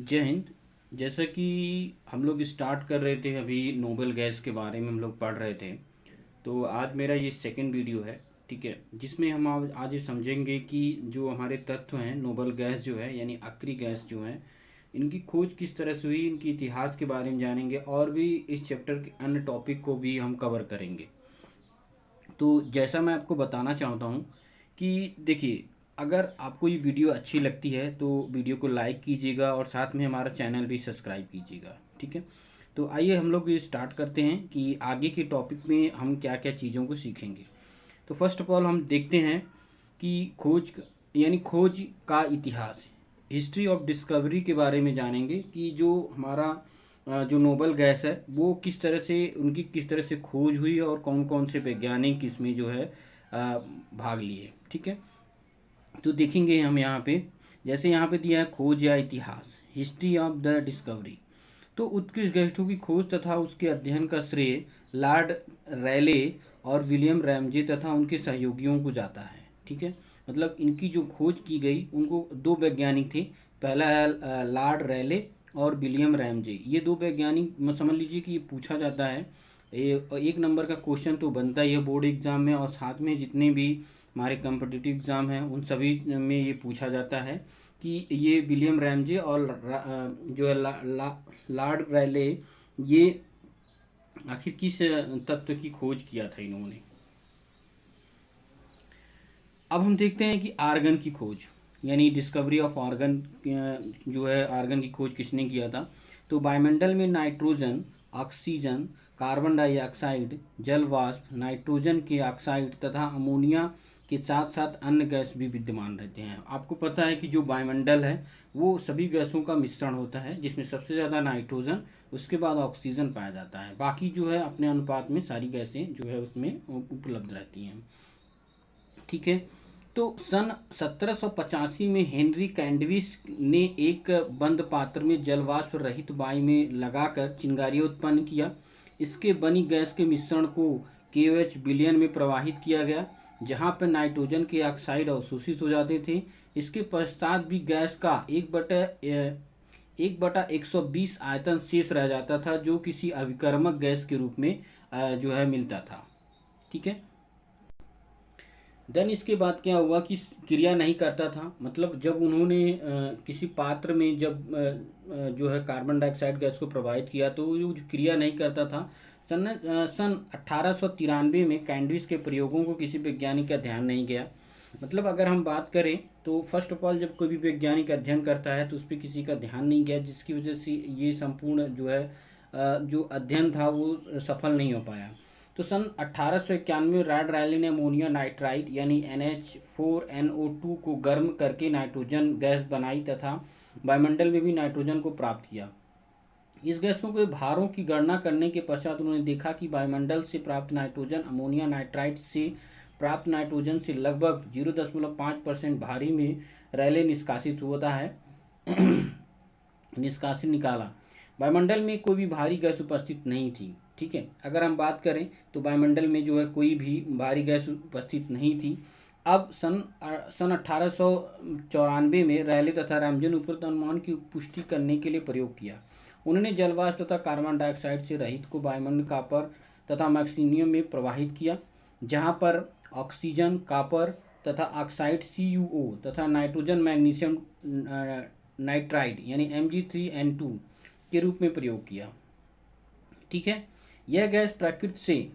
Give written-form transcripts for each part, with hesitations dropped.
जय हिंद। जैसा कि हम लोग स्टार्ट कर रहे थे, अभी नोबल गैस के बारे में हम लोग पढ़ रहे थे। तो आज मेरा ये सेकंड वीडियो है, ठीक है, जिसमें हम आज ये समझेंगे कि जो हमारे तत्व हैं, नोबल गैस जो है यानी अक्री गैस जो है, इनकी खोज किस तरह से हुई, इनकी इतिहास के बारे में जानेंगे और भी इस चैप्टर के अन्य टॉपिक को भी हम कवर करेंगे। तो जैसा मैं आपको बताना चाहता हूँ कि देखिए, अगर आपको ये वीडियो अच्छी लगती है तो वीडियो को लाइक कीजिएगा और साथ में हमारा चैनल भी सब्सक्राइब कीजिएगा, ठीक है। तो आइए हम लोग ये स्टार्ट करते हैं कि आगे के टॉपिक में हम क्या क्या चीज़ों को सीखेंगे। तो फर्स्ट ऑफ ऑल हम देखते हैं कि यानी खोज का इतिहास, हिस्ट्री ऑफ डिस्कवरी के बारे में जानेंगे कि जो हमारा जो नोबल गैस है वो किस तरह से, उनकी किस तरह से खोज हुई और कौन कौन से वैज्ञानिक इसमें जो है भाग लिए, ठीक है। तो देखेंगे हम यहाँ पे, जैसे यहाँ पे दिया है खोज या इतिहास, हिस्ट्री ऑफ द डिस्कवरी। तो उत्कृष्ट गैसों की खोज तथा उसके अध्ययन का श्रेय लॉर्ड रैले और विलियम रैमजे तथा उनके सहयोगियों को जाता है, ठीक है। मतलब इनकी जो खोज की गई, उनको दो वैज्ञानिक थे, पहला है लॉर्ड रैले और विलियम रैमजे। ये दो वैज्ञानिक समझ लीजिए कि ये पूछा जाता है, ये एक नंबर का क्वेश्चन तो बनता ही है बोर्ड एग्जाम में, और साथ में जितने भी हमारे कम्पिटिटिव एग्ज़ाम हैं उन सभी में ये पूछा जाता है कि ये विलियम रैमजे और जो है लॉर्ड रैले, ये आखिर किस तत्व की खोज किया था इन्होंने। अब हम देखते हैं कि आर्गन की खोज, यानी डिस्कवरी ऑफ आर्गन, जो है आर्गन की खोज किसने किया था। तो वायुमंडल में नाइट्रोजन, ऑक्सीजन, कार्बन डाइऑक्साइड, जल वाष्प, नाइट्रोजन के ऑक्साइड तथा अमोनिया के साथ साथ अन्य गैस भी विद्यमान रहते हैं। आपको पता है कि जो वायुमंडल है वो सभी गैसों का मिश्रण होता है, जिसमें सबसे ज़्यादा नाइट्रोजन, उसके बाद ऑक्सीजन पाया जाता है, बाकी जो है अपने अनुपात में सारी गैसें जो है उसमें उपलब्ध रहती हैं, ठीक है। तो सन 1785 में हेनरी कैंडविस ने एक बंद पात्र में जलवाष्प रहित वायु में लगाकर चिंगारियाँ उत्पन्न किया। इसके बनी गैस के मिश्रण को KOH विलयन में प्रवाहित किया गया, जहाँ पर नाइट्रोजन के ऑक्साइड अवशोषित हो जाते थे। इसके पश्चात भी गैस का 1/120 आयतन शेष रह जाता था, जो किसी अभिकर्मक गैस के रूप में जो है मिलता था, ठीक है। देन इसके बाद क्या हुआ कि क्रिया नहीं करता था, मतलब जब उन्होंने किसी पात्र में जब जो है कार्बन डाइऑक्साइड गैस को प्रवाहित किया तो वो जो क्रिया नहीं करता था। सन 1893 में कैंडिस के प्रयोगों को किसी वैज्ञानिक का ध्यान नहीं गया। मतलब अगर हम बात करें तो फर्स्ट ऑफ ऑल जब कोई भी वैज्ञानिक अध्ययन करता है तो उस पर किसी का ध्यान नहीं गया, जिसकी वजह से ये संपूर्ण जो है जो अध्ययन था वो सफल नहीं हो पाया। तो सन 1891 में लॉर्ड रायले ने अमोनिया नाइट्राइड यानी NH4NO2 को गर्म करके नाइट्रोजन गैस बनाई तथा वायुमंडल में भी नाइट्रोजन को प्राप्त किया। इस गैसों के भारों की गणना करने के पश्चात उन्होंने देखा कि वायुमंडल से प्राप्त नाइट्रोजन अमोनिया नाइट्राइड से प्राप्त नाइट्रोजन से लगभग 0.5% भारी में रैले निष्कासित होता है निष्कासित निकाला। वायुमंडल में कोई भी भारी गैस उपस्थित नहीं थी, ठीक है। अगर हम बात करें तो वायुमंडल में जो है कोई भी भारी गैस उपस्थित नहीं थी। अब सन 1894 में रैले तथा रैमजे ने उपरोक्त अनुमान की पुष्टि करने के लिए प्रयोग किया। उन्होंने जलवाष्प तथा कार्बन डाइऑक्साइड से रहित को वायुमंडल कॉपर तथा मैग्नीशियम में प्रवाहित किया, जहाँ पर ऑक्सीजन, कॉपर तथा ऑक्साइड CuO तथा नाइट्रोजन मैग्नीशियम नाइट्राइड यानी Mg3N2 के रूप में प्रयोग किया, ठीक है। यह गैस प्रकृति से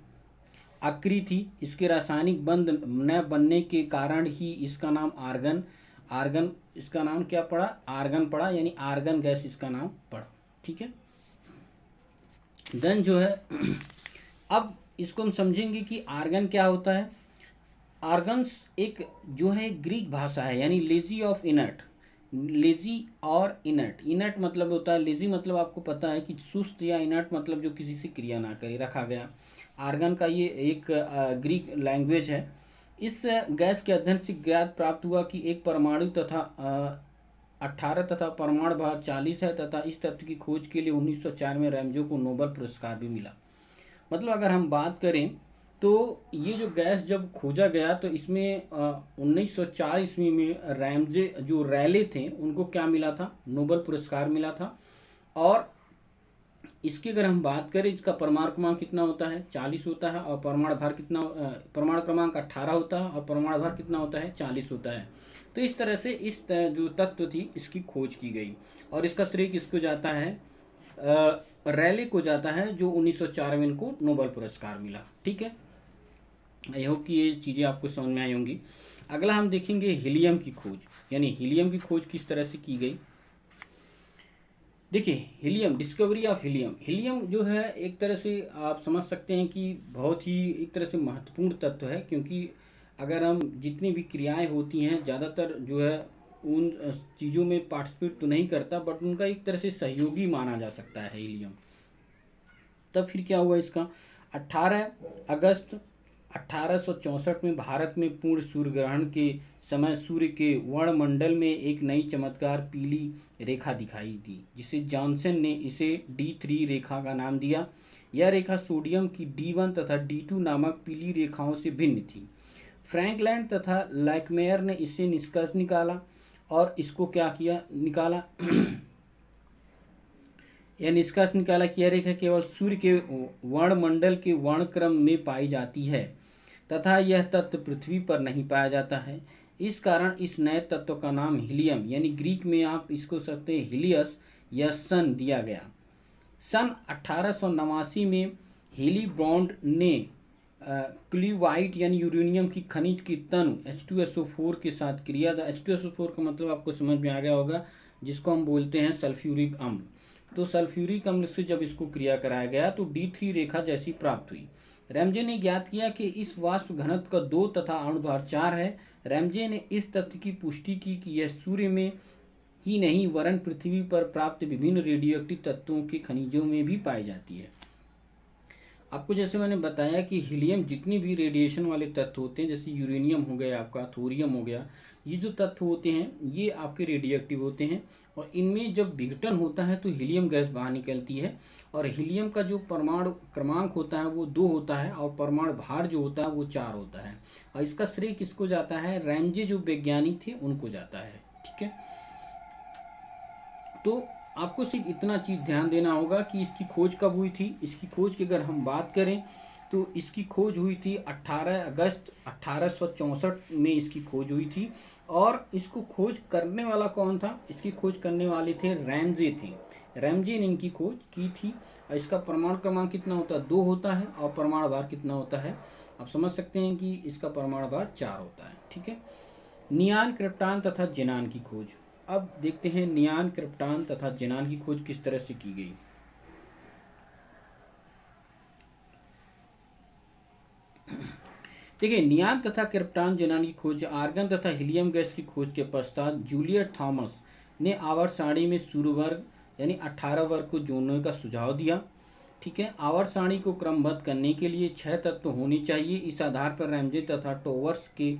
अक्रिय थी। इसके रासायनिक बंध न बनने के कारण ही इसका नाम आर्गन आर्गन इसका नाम क्या पड़ा, आर्गन पड़ा, यानी आर्गन गैस इसका नाम पड़ा, ठीक है। देन जो है अब इसको हम समझेंगे कि आर्गन क्या होता है। आर्गन्स एक जो है ग्रीक भाषा है, यानी लेजी ऑफ इनर्ट, लेजी और इनर्ट। इनर्ट मतलब होता है, लेजी मतलब आपको पता है कि सुस्त, या इनर्ट मतलब जो किसी से क्रिया ना करे, रखा गया। आर्गन का ये एक ग्रीक लैंग्वेज है। इस गैस के अध्ययन से ज्ञात प्राप्त हुआ कि एक परमाणु तथा 18 तथा परमाणु भार 40 है तथा इस तत्व की खोज के लिए 1904 में रैमजे को नोबेल पुरस्कार भी मिला। मतलब अगर हम बात करें तो ये जो गैस जब खोजा गया तो इसमें 1904 ईस्वी में रैमजे जो रैले थे उनको क्या मिला था, नोबेल पुरस्कार मिला था। और इसकी अगर हम बात करें, इसका परमाणु क्रमांक कितना होता है, 40 होता है, और परमाणु भार कितना, परमाणु क्रमांक 18 होता है और परमाणु भार कितना होता है, 40 होता है। तो इस तरह से जो तत्व थी इसकी खोज की गई, और इसका श्रेय किसको जाता है, रैले को जाता है, जो 1904 में इनको नोबेल पुरस्कार मिला। ठीक है, आई होप कि ये चीज़ें आपको समझ में आई होंगी। अगला हम देखेंगे हीलियम की खोज, यानी हीलियम की खोज किस तरह से की गई। देखिए, helium, discovery of helium. Helium जो है एक तरह से आप समझ सकते हैं कि बहुत ही एक तरह से महत्वपूर्ण तत्व है, क्योंकि अगर हम जितनी भी क्रियाएं होती हैं ज़्यादातर जो है उन चीज़ों में पार्टिसिपेट तो नहीं करता, बट उनका एक तरह से सहयोगी माना जा सकता है हीलियम। तब फिर क्या हुआ इसका, 18 अगस्त 1864 में भारत में पूर्ण सूर्य ग्रहण के समय सूर्य के वर्णमंडल में एक नई चमत्कार पीली रेखा दिखाई दी, जिसे जॉनसन ने इसे D3 रेखा का नाम दिया। यह रेखा सोडियम की D1 तथा D2 नामक पीली रेखाओं से भिन्न थी। फ्रैंकलैंड तथा लैकमेयर ने इसे निष्कर्ष निकाला, और इसको क्या किया, निकाला यह निष्कर्ष निकाला कि यह रेखा केवल सूर्य के वर्णमंडल के वर्णक्रम में पाई जाती है तथा यह तत्व पृथ्वी पर नहीं पाया जाता है। इस कारण इस नए तत्व का नाम हीलियम, यानी ग्रीक में आप इसको सकते हैं हीलियस या सन, दिया गया। सन 1889 में हेली ब्रॉन्ड ने क्ल्यूवाइट यानी यूरेनियम की खनिज की तनु H2SO4 के साथ क्रिया। H2SO4 का मतलब आपको समझ में आ गया होगा, जिसको हम बोलते हैं सल्फ्यूरिक अम्ल। तो सल्फ्यूरिक अम्ल से जब इसको क्रिया कराया गया तो D3 रेखा जैसी प्राप्त हुई। रैमजे ने ज्ञात किया कि इस वाष्प घनत्व का 2 तथा अणुभार 4 है। रैमजे ने इस तथ्य की पुष्टि की कि यह सूर्य में ही नहीं वरन पृथ्वी पर प्राप्त विभिन्न रेडियोएक्टिव तत्वों के खनिजों में भी पाई जाती है। आपको जैसे मैंने बताया कि हीलियम जितनी भी रेडिएशन वाले तत्व होते हैं, जैसे यूरेनियम हो गया, आपका थोरियम हो गया, ये जो तत्व होते हैं ये आपके रेडियोएक्टिव होते हैं, और इनमें जब विघटन होता है तो हीलियम गैस बाहर निकलती है। और हीलियम का जो परमाणु क्रमांक होता है वो 2 होता है, और परमाणु भार जो होता है वो 4 होता है। और इसका श्रेय किसको जाता है, रैमजे जो वैज्ञानिक थे उनको जाता है। ठीक है, तो आपको सिर्फ इतना चीज़ ध्यान देना होगा कि इसकी खोज कब हुई थी। इसकी खोज की अगर हम बात करें तो इसकी खोज हुई थी 18 अगस्त 1864 में इसकी खोज हुई थी। और इसको खोज करने वाला कौन था, इसकी खोज करने वाले थे रैमजे थे। रैमजे ने इनकी खोज की थी। और इसका परमाणु क्रमांक कितना होता है, 2 होता है, और परमाणु भार कितना होता है, आप समझ सकते हैं कि इसका परमाणु भार 4 होता है। ठीक है, नियान, क्रिप्टॉन तथा जेनान की खोज। अब देखते हैं नियान, क्रिप्टॉन तथा जेनान की खोज किस तरह से की गई। देखिए, नियान तथा क्रिप्टॉन जेनान की खोज, आर्गन तथा हीलियम गैस की खोज के पश्चात जूलियट थॉमस ने आवर्त सारणी में सूर्य वर्ग यानी 18 वर्ग को जोड़ने का सुझाव दिया। ठीक है, आवर्त सारणी को क्रमबद्ध करने के लिए 6 तत्व होने चाहिए। इस आधार पर रैमजे तथा टोवर्स के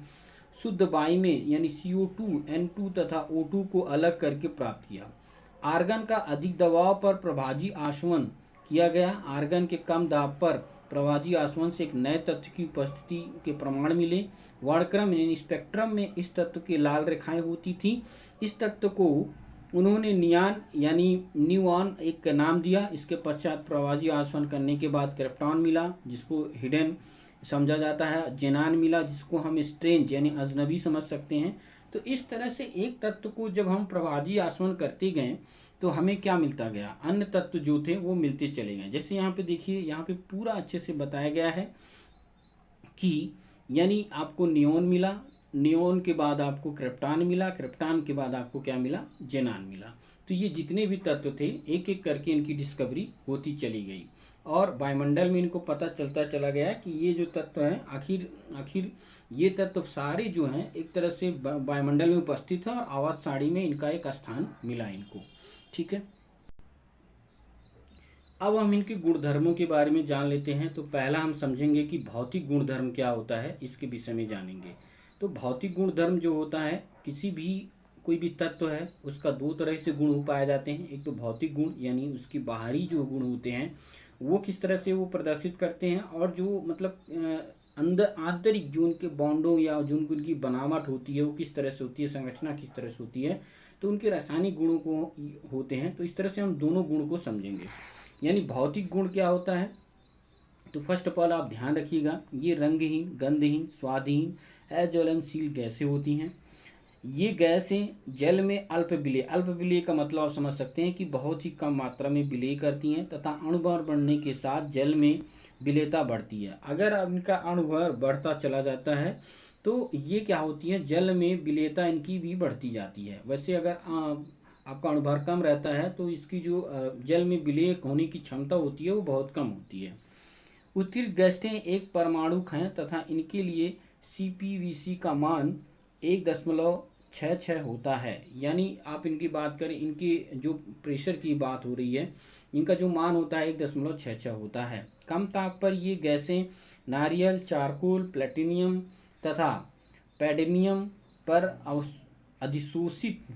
शुद्ध वायु में यानी CO2, N2 तथा O2 को अलग करके प्राप्त किया। आर्गन का अधिक दबाव पर प्रभाजी आसवन किया गया। आर्गन के कम दाब पर प्रभाजी आसवन से एक नए तत्व की उपस्थिति के प्रमाण मिले। वर्णक्रम यानी स्पेक्ट्रम में इस तत्व की लाल रेखाएं होती थी। इस तत्व को उन्होंने नियान यानी न्यूऑन एक नाम दिया। इसके पश्चात प्रभाजी आसवन करने के बाद क्रिप्टॉन मिला, जिसको हिडन समझा जाता है। जेनान मिला, जिसको हम स्ट्रेंज यानी अजनबी समझ सकते हैं। तो इस तरह से एक तत्व को जब हम प्रभाजी आसवन करते गए तो हमें क्या मिलता गया, अन्य तत्व जो थे वो मिलते चले गए। जैसे यहाँ पे देखिए, यहाँ पे पूरा अच्छे से बताया गया है कि यानी आपको नियोन मिला, नियोन के बाद आपको क्रिप्टॉन मिला, क्रिप्टॉन के बाद आपको क्या मिला, जेनान मिला। तो ये जितने भी तत्व थे एक एक करके इनकी डिस्कवरी होती चली गई, और वायुमंडल में इनको पता चलता चला गया कि ये जो तत्व हैं आखिर ये तत्व सारे जो हैं एक तरह से वायुमंडल में उपस्थित है, और आवर्त सारणी में इनका एक स्थान मिला इनको। ठीक है, अब हम इनके गुणधर्मों के बारे में जान लेते हैं। तो पहला हम समझेंगे कि भौतिक गुणधर्म क्या होता है, इसके विषय में जानेंगे। तो भौतिक गुणधर्म जो होता है, किसी भी कोई भी तत्व है उसका 2 तरह से गुण पाए जाते हैं। एक तो भौतिक गुण यानी उसकी बाहरी जो गुण होते हैं वो किस तरह से वो प्रदर्शित करते हैं, और जो मतलब अंदर आंतरिक जो उनके बॉन्डों या जो उनकी बनावट होती है वो किस तरह से होती है, संरचना किस तरह से होती है, तो उनके रासायनिक गुणों को होते हैं। तो इस तरह से हम दोनों गुण को समझेंगे। यानी भौतिक गुण क्या होता है, तो फर्स्ट ऑफ ऑल आप ध्यान रखिएगा, ये रंगहीन, गंधहीन, स्वादहीन, अज्वलनशील गैसें होती हैं। ये गैसें जल में अल्प विलेय, अल्प विलेय का मतलब आप समझ सकते हैं कि बहुत ही कम मात्रा में विलेय करती हैं, तथा अणुभार बढ़ने के साथ जल में विलेयता बढ़ती है। अगर अब इनका अणुभार बढ़ता चला जाता है तो ये क्या होती है, जल में विलेयता इनकी भी बढ़ती जाती है। वैसे अगर आपका अणुभार कम रहता है तो इसकी जो जल में विलेय होने की क्षमता होती है वो बहुत कम होती है। उत्कृष्ट गैसें एक परमाणुक हैं तथा इनके लिए CpVC का मान 1.66 होता है। यानी आप इनकी बात करें, इनकी जो प्रेशर की बात हो रही है, इनका जो मान होता है 1.66 होता है। कम ताप पर ये गैसें नारियल, चारकोल, प्लेटिनियम तथा पैडेनियम पर अधिशोषित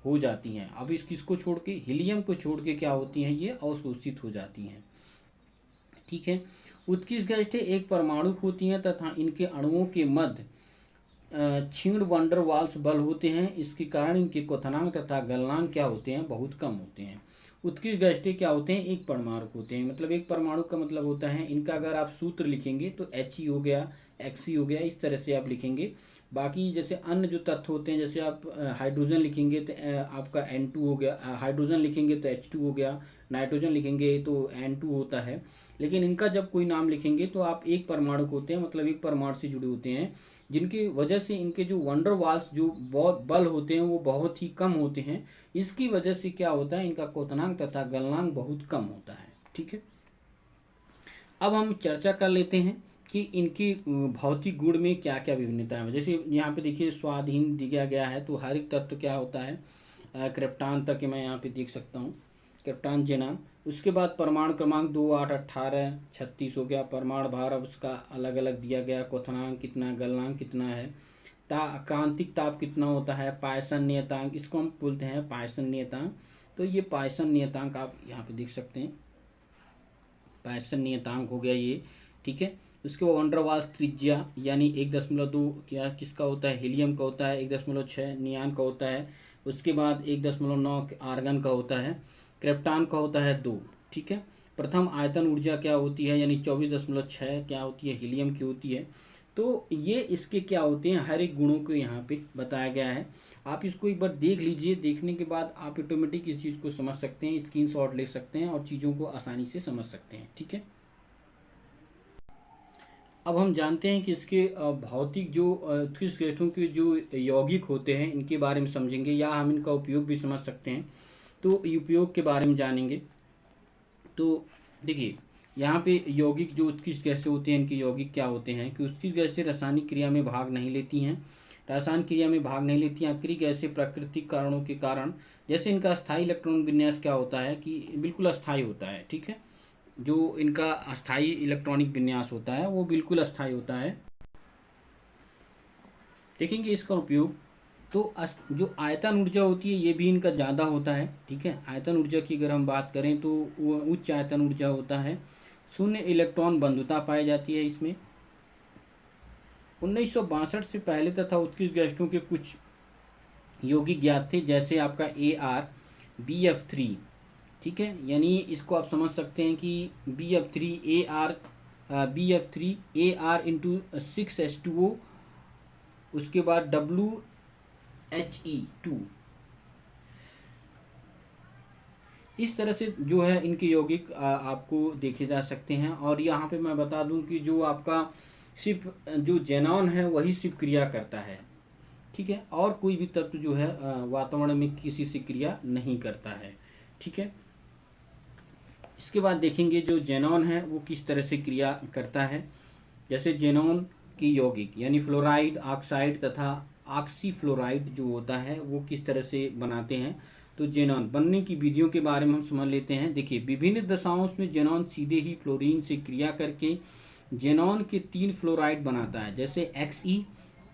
हो जाती हैं। अब किसको छोड़ के, हीलियम को छोड़ के क्या होती हैं, ये अवशोषित हो जाती हैं। ठीक है। उत्कृष्ट गैसें एक परमाणुक होती हैं तथा इनके अणुओं के मध्य क्षीण वंडर वाल्स बल होते हैं। इसके कारण इनके क्वथनांक तथा गलनांक क्या होते हैं, बहुत कम होते हैं। उत्कृष्ट गैसें क्या होते हैं, एक परमाणुक होते हैं। मतलब एक परमाणु का मतलब होता है, इनका अगर आप सूत्र लिखेंगे तो He हो गया, Xe हो गया, इस तरह से आप लिखेंगे। बाकी जैसे अन्य जो तत्व होते हैं, जैसे आप हाइड्रोजन लिखेंगे तो आपका N2 हो गया, हाइड्रोजन लिखेंगे तो H2 हो गया, नाइट्रोजन लिखेंगे तो N2 होता है। लेकिन इनका जब कोई नाम लिखेंगे तो आप एक परमाणु होते हैं, मतलब एक परमाणु से जुड़े होते हैं, जिनकी वजह से इनके जो वंडर वाल्स जो बहुत बल होते हैं वो बहुत ही कम होते हैं। इसकी वजह से क्या होता है, इनका क्वथनांक तथा गलनांक बहुत कम होता है। ठीक है। अब हम चर्चा कर लेते हैं कि इनकी भौतिक गुण में क्या क्या विभिन्नता है। जैसे यहाँ पे देखिए स्वादहीन दिया गया है, तो हर एक तत्व क्या होता है, क्रिप्टॉन तक मैं यहाँ पे देख सकता हूँ, क्रिप्टॉन जेनान। उसके बाद परमाणु क्रमांक 2, 8, 18, 36 हो गया। परमाणु भार अब उसका अलग अलग दिया गया, क्वथनांक कितना, गलनांक कितना है, क्रांतिक ताप कितना होता है, पायसन नियतांक, इसको हम बोलते हैं पायसन नियतांक। तो ये पायसन नियतांक आप यहाँ पे देख सकते हैं, पायसन नियतांक हो गया ये। ठीक है। उसके बाद वंडरवाल्स त्रिज्या यानी 1.2 क्या किसका होता है, हीलियम का होता है, 1.6 नियान का होता है। उसके बाद 1.9 आर्गन का होता है, क्रिप्टॉन का होता है 2। ठीक है। प्रथम आयतन ऊर्जा क्या होती है, यानी 24.6 क्या होती है, हीलियम की होती है। तो ये इसके क्या होते हैं, हर एक गुणों को यहाँ पे बताया गया है। आप इसको एक बार देख लीजिए, देखने के बाद आप ऑटोमेटिक इस चीज़ को समझ सकते हैं, स्क्रीनशॉट ले सकते हैं और चीज़ों को आसानी से समझ सकते हैं। ठीक है। अब हम जानते हैं कि इसके भौतिक जो उत्कृष्ट गैसों के जो यौगिक होते हैं इनके बारे में समझेंगे, या हम इनका उपयोग भी समझ सकते हैं। तो उपयोग के बारे में जानेंगे। तो देखिए यहाँ पे यौगिक जो उत्कृष्ट गैसें होती हैं, इनके यौगिक क्या होते हैं कि उत्कृष्ट गैसें रासायनिक क्रिया में भाग नहीं लेती हैं, रासायनिक क्रिया में भाग नहीं लेती हैं। अक्रिय गैसें प्राकृतिक कारणों के कारण, जैसे इनका अस्थायी इलेक्ट्रॉन विन्यास क्या होता है कि बिल्कुल अस्थायी होता है। ठीक है। जो इनका अस्थायी इलेक्ट्रॉनिक विन्यास होता है वो बिल्कुल अस्थायी होता है। देखेंगे इसका उपयोग। तो जो आयतन ऊर्जा होती है ये भी इनका ज़्यादा होता है। ठीक है। आयतन ऊर्जा की अगर हम बात करें तो वो उच्च आयतन ऊर्जा होता है। शून्य इलेक्ट्रॉन बंधुता पाई जाती है इसमें। 1962 से पहले तथा उत्कृष्ट गैसों के कुछ यौगिक ज्ञात थे, जैसे आपका ArBF3। ठीक है। यानी इसको आप समझ सकते हैं कि BF3 AR इंटू 6H2O, उसके बाद WHE2। इस तरह से जो है इनके यौगिक आपको देखे जा सकते हैं। और यहाँ पे मैं बता दूं कि जो आपका सिर्फ जो जेनॉन है वही सिर्फ क्रिया करता है। ठीक है। और कोई भी तत्व जो है वातावरण में किसी से क्रिया नहीं करता है। ठीक है। इसके बाद देखेंगे जो जेनॉन है वो किस तरह से क्रिया करता है। जैसे जेनॉन की यौगिक यानी फ्लोराइड, ऑक्साइड तथा ऑक्सीफ्लोराइड जो होता है वो किस तरह से बनाते हैं। तो जेनॉन बनने की विधियों के बारे में हम समझ लेते हैं। देखिए विभिन्न दशाओं में जेनॉन सीधे ही फ्लोरीन से क्रिया करके जेनॉन के 3 फ्लोराइड बनाता है। जैसे Xe,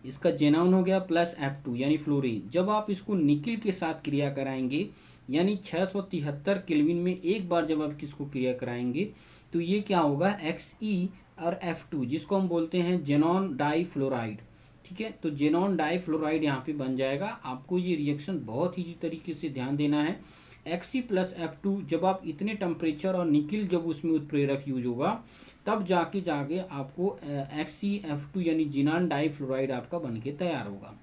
इसका जेनॉन हो गया, प्लस F2 यानी फ्लोरीन। जब आप इसको निकिल के साथ क्रिया कराएंगे यानी 673 केल्विन में एक बार जब आप इसको क्रिया कराएंगे तो ये क्या होगा Xe और F2 जिसको हम बोलते हैं जेनॉन डाई फ्लोराइड। ठीक है, तो जेनॉन डाई फ्लोराइड यहाँ पे बन जाएगा। आपको ये रिएक्शन बहुत ही तरीके से ध्यान देना है। Xe प्लस F2 जब आप इतने टेम्परेचर और निकिल जब उसमें उत्प्रेरक यूज होगा तब जाके आपको XeF2 यानी जिनान डाई फ्लोराइड आपका बन के तैयार होगा।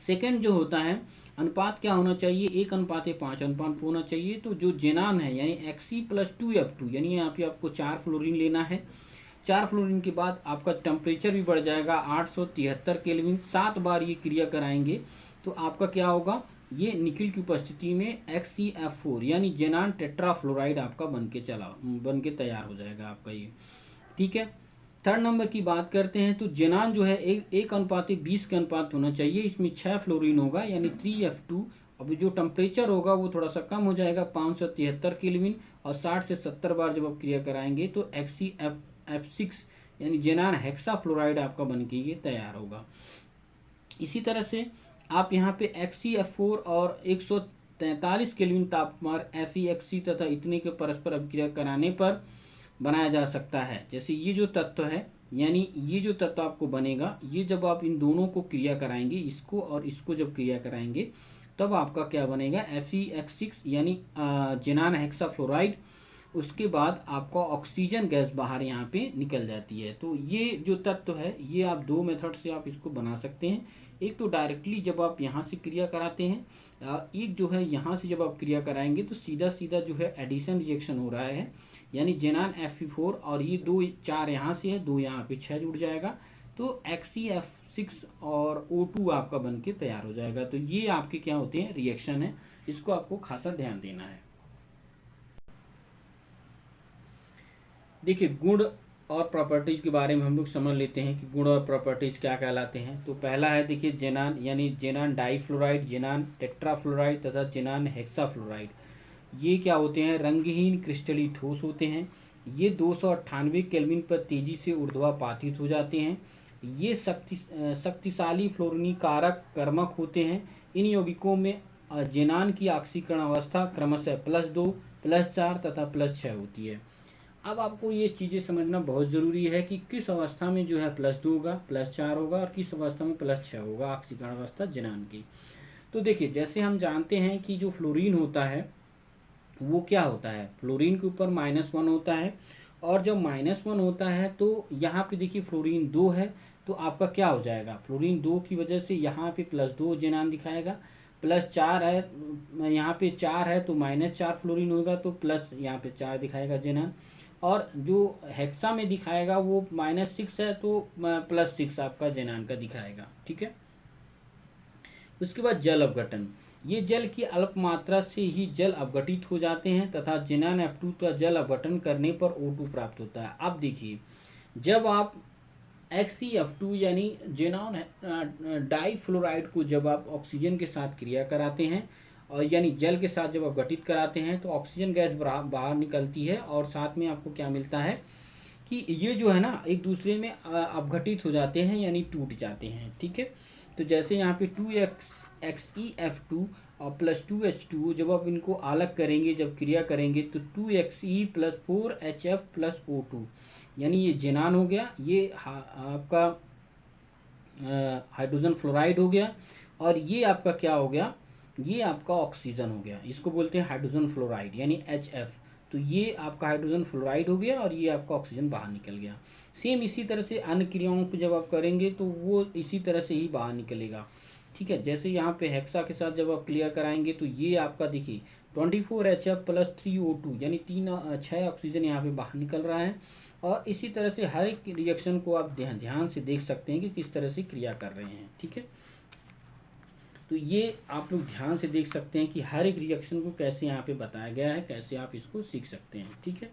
सेकेंड जो होता है अनुपात क्या होना चाहिए, 1:5 अनुपात होना चाहिए। तो जो जेनान है यानी Xe प्लस 2F2 यानी यहाँ पे आपको 4 फ्लोरीन लेना है। 4 फ्लोरीन के बाद आपका टेम्परेचर भी बढ़ जाएगा 873 केल्विन। 7 बार ये क्रिया कराएंगे तो आपका क्या होगा, ये निकिल की उपस्थिति में XeF4 यानी जेनान टेट्राफ्लोराइड आपका बन के तैयार हो जाएगा आपका ये। ठीक है, थर्ड नंबर की बात करते हैं तो जेनान जो है 1:20 के अनुपात होना चाहिए। इसमें 6 फ्लोरीन होगा यानी 3F2। अब जो टेम्परेचर होगा वो थोड़ा सा कम हो जाएगा 573 केल्विन, और 60 से 70 बार जब आप क्रिया कराएंगे तो XeF6 यानी जेनान हेक्साफ्लोराइड आपका बन के ये तैयार होगा। इसी तरह से आप यहाँ पे XeF4 और 143 केल्विन तापमान FeXc तथा इतने के परस्पर अभिक्रिया कराने पर बनाया जा सकता है। जैसे ये जो तत्व है यानी ये जो तत्व आपको बनेगा, ये जब आप इन दोनों को क्रिया कराएंगे, इसको और इसको जब क्रिया कराएंगे तब आपका क्या बनेगा, FeX6 यानी जेनान हेक्साफ्लोराइड। उसके बाद आपका ऑक्सीजन गैस बाहर यहाँ पे निकल जाती है। तो ये जो तत्व है ये आप दो मेथड से आप इसको बना सकते हैं। एक तो डायरेक्टली जब आप यहाँ से क्रिया कराते हैं, एक जो है यहाँ से जब आप क्रिया कराएंगे तो सीधा सीधा जो है एडिशन रिएक्शन हो रहा है, यानी जेनान Fe4 और ये 2 4 यहाँ से है, 2 यहाँ पे 6 जुड़ जाएगा तो XeF6 और O2 आपका बन के तैयार हो जाएगा। तो ये आपके क्या होते हैं, रिएक्शन है, इसको आपको खासा ध्यान देना है। देखिए गुण और प्रॉपर्टीज के बारे में हम लोग समझ लेते हैं कि गुण और प्रॉपर्टीज क्या कहलाते हैं। तो पहला है देखिए जेनान यानी जेनान डाईफ्लोराइड, जेनान टेट्राफ्लोराइड तथा जेनान हेक्साफ्लोराइड। ये क्या होते हैं, रंगहीन क्रिस्टली ठोस होते हैं। ये 298 केल्विन पर तेजी से ऊर्ध्वापातित हो जाते हैं। ये शक्तिशाली फ्लोरीनीकारक कर्मक होते हैं। इन यौगिकों में जेनान की ऑक्सीकरण अवस्था क्रमशः +2, +4 तथा +6 होती है। अब आपको ये चीज़ें समझना बहुत ज़रूरी है कि किस अवस्था में जो है +2 होगा, +4 होगा और किस अवस्था में +6 होगा ऑक्सीकरण अवस्था जेनान की। तो देखिए जैसे हम जानते हैं कि जो फ्लोरीन होता है वो क्या होता है, फ्लोरीन के ऊपर -1 होता है, और जब -1 होता है तो यहाँ पे देखिए फ्लोरीन 2 है तो आपका क्या हो जाएगा, फ्लोरीन 2 की वजह से यहाँ पे +2 जेनान दिखाएगा। +4 है, यहाँ पे 4 है तो -4 फ्लोरीन होगा तो प्लस यहाँ पे 4 दिखाएगा जेनान। और जो हेक्सा में दिखाएगा वो -6 है तो +6 आपका जेनान का दिखाएगा। ठीक है, उसके बाद जल अपघटन। ये जल की अल्प मात्रा से ही जल अपघटित हो जाते हैं तथा जेनान F2 का जल अपघटन करने पर O2 प्राप्त होता है। अब देखिए जब आप XeF2 यानी जेनान डाईफ्लोराइड को जब आप ऑक्सीजन के साथ क्रिया कराते हैं और यानी जल के साथ जब अपघटित कराते हैं तो ऑक्सीजन गैस बाहर निकलती है और साथ में आपको क्या मिलता है कि ये जो है ना एक दूसरे में अपघटित हो जाते हैं यानी टूट जाते हैं। ठीक है, तो जैसे यहाँ पे 2XeF2 और +2H2 जब आप इनको अलग करेंगे, जब क्रिया करेंगे तो 2Xe + 4HF + O2 यानी ये जेनान हो गया, ये आपका हाइड्रोजन फ्लोराइड हो गया, और ये आपका क्या हो गया, ये आपका ऑक्सीजन हो गया। इसको बोलते हैं हाइड्रोजन फ्लोराइड यानी HF। तो ये आपका हाइड्रोजन फ्लोराइड हो गया और ये आपका ऑक्सीजन बाहर निकल गया। सेम इसी तरह से अन्य क्रियाओं को जब आप करेंगे तो वो इसी तरह से ही बाहर निकलेगा। ठीक है, जैसे यहाँ पे हेक्सा के साथ जब आप क्लियर कराएंगे तो ये आपका देखिए 24HF + 3O2 यानी 6 ऑक्सीजन यहाँ पे बाहर निकल रहा है। और इसी तरह से हर एक रिएक्शन को आप ध्यान से देख सकते हैं कि किस तरह से क्रिया कर रहे हैं। ठीक है, तो ये आप लोग ध्यान से देख सकते हैं कि हर एक रिएक्शन को कैसे यहाँ पे बताया गया है, कैसे आप इसको सीख सकते हैं। ठीक है,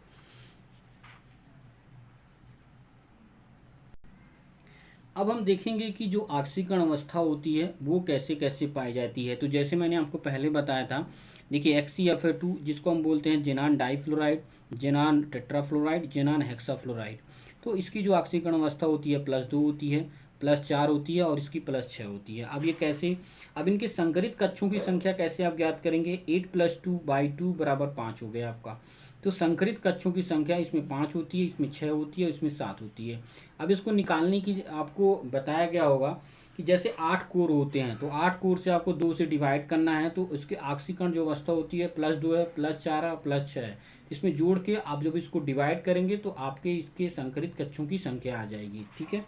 अब हम देखेंगे कि जो ऑक्सीकरण अवस्था होती है वो कैसे कैसे पाई जाती है। तो जैसे मैंने आपको पहले बताया था, देखिए XeF2 जिसको हम बोलते हैं जेनान डाईफ्लोराइड, जेनान टेट्राफ्लोराइड, जेनान हेक्साफ्लोराइड, तो इसकी जो ऑक्सीकरण अवस्था होती है +2 होती है, +4 होती है और इसकी +6 होती है। अब ये कैसे, अब इनके संकरित कक्षों की संख्या कैसे आप ज्ञात करेंगे, 8 + 2/2 = 5 हो गया आपका। तो संकरित कक्षों की संख्या इसमें 5 होती है, इसमें 6 होती है, इसमें 7 होती है। अब इसको निकालने की आपको बताया गया होगा कि जैसे 8 कोर होते हैं, तो 8 कोर से आपको 2 से डिवाइड करना है, तो इसके ऑक्सीकरण जो अवस्था होती है +2 है, +4 है, +6 है। इसमें जोड़ के आप जब इसको डिवाइड करेंगे तो आपके इसके संकरित कक्षों की संख्या आ जाएगी। ठीक है,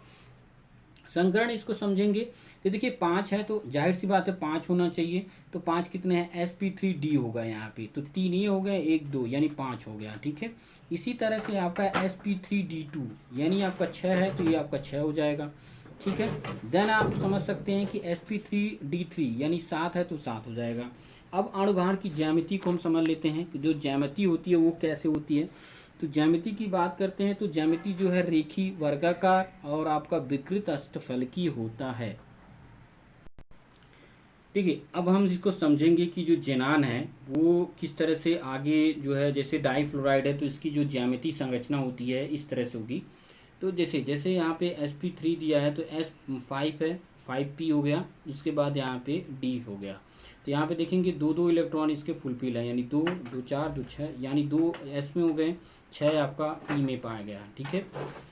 संकरण इसको समझेंगे तो देखिए 5 है तो जाहिर सी बात है 5 होना चाहिए। तो 5 कितने हैं, sp3d होगा यहाँ पे, तो 3 ये हो गए, 1 2 यानी 5 हो गया। ठीक है, इसी तरह से आपका sp3d2 यानी आपका 6 है, तो ये आपका 6 हो जाएगा। ठीक है, देन आप समझ सकते हैं कि sp3d3 यानी 7 है तो 7 हो जाएगा। अब अणुभार की ज्यामिति को हम समझ लेते हैं कि जो ज्यामिति होती है वो कैसे होती है। तो ज्यामिति की बात करते हैं तो ज्यामिति जो है रेखी, वर्गाकार और आपका विकृत अष्टफलकीय होता है। देखिए, अब हम इसको समझेंगे कि जो जेनान है वो किस तरह से आगे जो है, जैसे डाईफ्लोराइड है तो इसकी जो ज्यामिति संरचना होती है इस तरह से होगी। तो जैसे जैसे यहाँ पे sp3 दिया है तो S5 है, 5p हो गया, उसके बाद यहाँ पे d हो गया। तो यहाँ पे देखेंगे 2 इलेक्ट्रॉन इसके फुलफिल है, यानी 2 2 4 2 6, यानी 2 s में हो गए, 6 आपका p में पाया गया। ठीक है,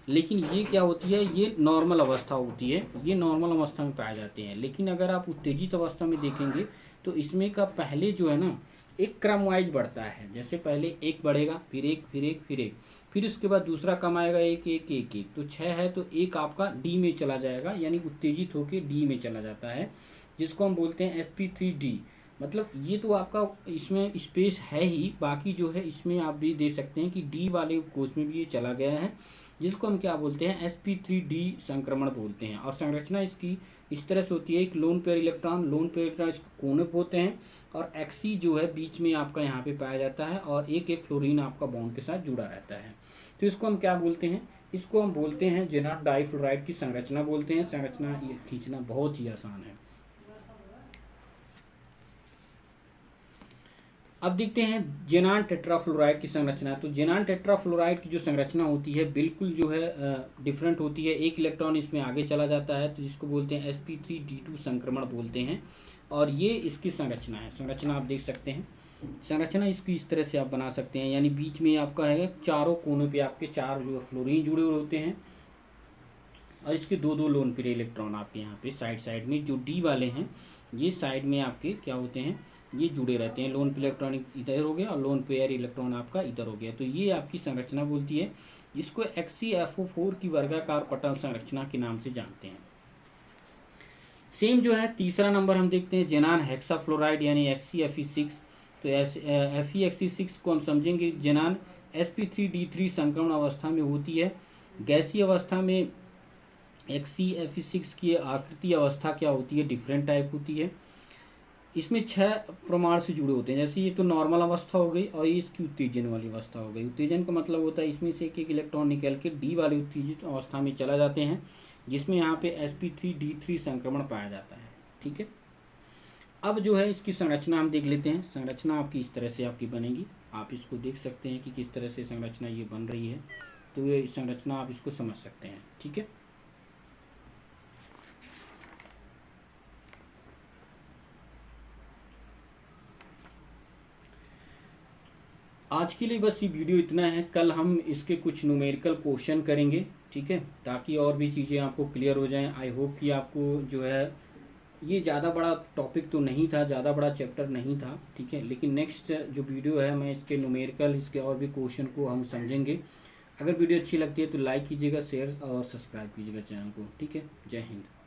लेकिन ये क्या होती है, ये नॉर्मल अवस्था होती है, ये नॉर्मल अवस्था में पाए जाते हैं। लेकिन अगर आप उत्तेजित अवस्था में देखेंगे तो इसमें का पहले जो है ना एक क्रम वाइज बढ़ता है, जैसे पहले एक बढ़ेगा, फिर एक, फिर एक, फिर एक, फिर उसके बाद दूसरा कम आएगा, एक एक एक एक, तो 6 है तो एक आपका डी में चला जाएगा, यानी उत्तेजित होकर डी में चला जाता है, जिसको हम बोलते हैं sp3d। मतलब ये तो आपका इसमें स्पेस है ही, बाकी जो है इसमें आप भी दे सकते हैं कि डी वाले कोष में भी ये चला गया है, जिसको हम क्या बोलते हैं, sp3d संक्रमण बोलते हैं। और संरचना इसकी इस तरह से होती है, एक लोन पेयर इलेक्ट्रॉन इसको कोनक होते हैं, और एक्सी जो है बीच में आपका यहाँ पे पाया जाता है, और एक एक फ्लोरीन आपका बॉन्ड के साथ जुड़ा रहता है। तो इसको हम क्या बोलते हैं, इसको हम बोलते हैं जेनान डाईफ्लोराइड की संरचना बोलते हैं। संरचना ये खींचना बहुत ही आसान है। अब देखते हैं जेनान टेट्राफ्लोराइड की संरचना। तो जेनान टेट्राफ्लोराइड की जो संरचना होती है बिल्कुल जो है डिफरेंट होती है। एक इलेक्ट्रॉन इसमें आगे चला जाता है, तो जिसको बोलते हैं sp3d2 संक्रमण बोलते हैं, और ये इसकी संरचना है। संरचना आप देख सकते हैं, संरचना इसकी इस तरह से आप बना सकते हैं, यानी बीच में आपका है चारों कोनों पे आपके 4 जो फ्लोरीन जुड़े हुए होते हैं, और इसके 2 लोन पेयर इलेक्ट्रॉन आपके यहाँ पे साइड में जो डी वाले हैं, ये साइड में आपके क्या होते हैं, ये जुड़े रहते हैं। लोन पेयर इलेक्ट्रॉन इधर हो गया और लोन पेयर इलेक्ट्रॉन आपका इधर हो गया, तो ये आपकी संरचना बोलती है। इसको XeFO4 की वर्गाकार पटल संरचना के नाम से जानते हैं। सेम जो है तीसरा नंबर हम देखते हैं जेनान हेक्साफ्लोराइड यानी XeFe6। तो Fe6 को हम समझेंगे जेनान sp3d3 संक्रमण अवस्था में होती है। गैसीय अवस्था में XeFe6 की आकृति अवस्था क्या होती है, डिफरेंट टाइप होती है। इसमें 6 प्रमाण से जुड़े होते हैं, जैसे ये तो नॉर्मल अवस्था हो गई, और ये इसकी उत्तेजन वाली अवस्था हो गई। उत्तेजन का मतलब होता है इसमें से एक इलेक्ट्रॉन निकल के डी वाली उत्तेजित अवस्था में चला जाते हैं, जिसमें यहाँ पे sp3d3 संक्रमण पाया जाता है। ठीक है, अब जो है इसकी संरचना हम देख लेते हैं। संरचना आपकी इस तरह से आपकी बनेगी, आप इसको देख सकते हैं कि किस तरह से संरचना ये बन रही है, तो ये संरचना आप इसको समझ सकते हैं। ठीक है, आज के लिए बस ये वीडियो इतना है। कल हम इसके कुछ न्यूमेरिकल क्वेश्चन करेंगे, ठीक है, ताकि और भी चीज़ें आपको क्लियर हो जाएं। आई होप कि आपको जो है ये ज़्यादा बड़ा टॉपिक तो नहीं था, ज़्यादा बड़ा चैप्टर नहीं था, ठीक है, लेकिन नेक्स्ट जो वीडियो है मैं इसके न्यूमेरिकल, इसके और भी क्वेश्चन को हम समझेंगे। अगर वीडियो अच्छी लगती है तो लाइक कीजिएगा, शेयर और सब्सक्राइब कीजिएगा चैनल को। ठीक है, जय हिंद।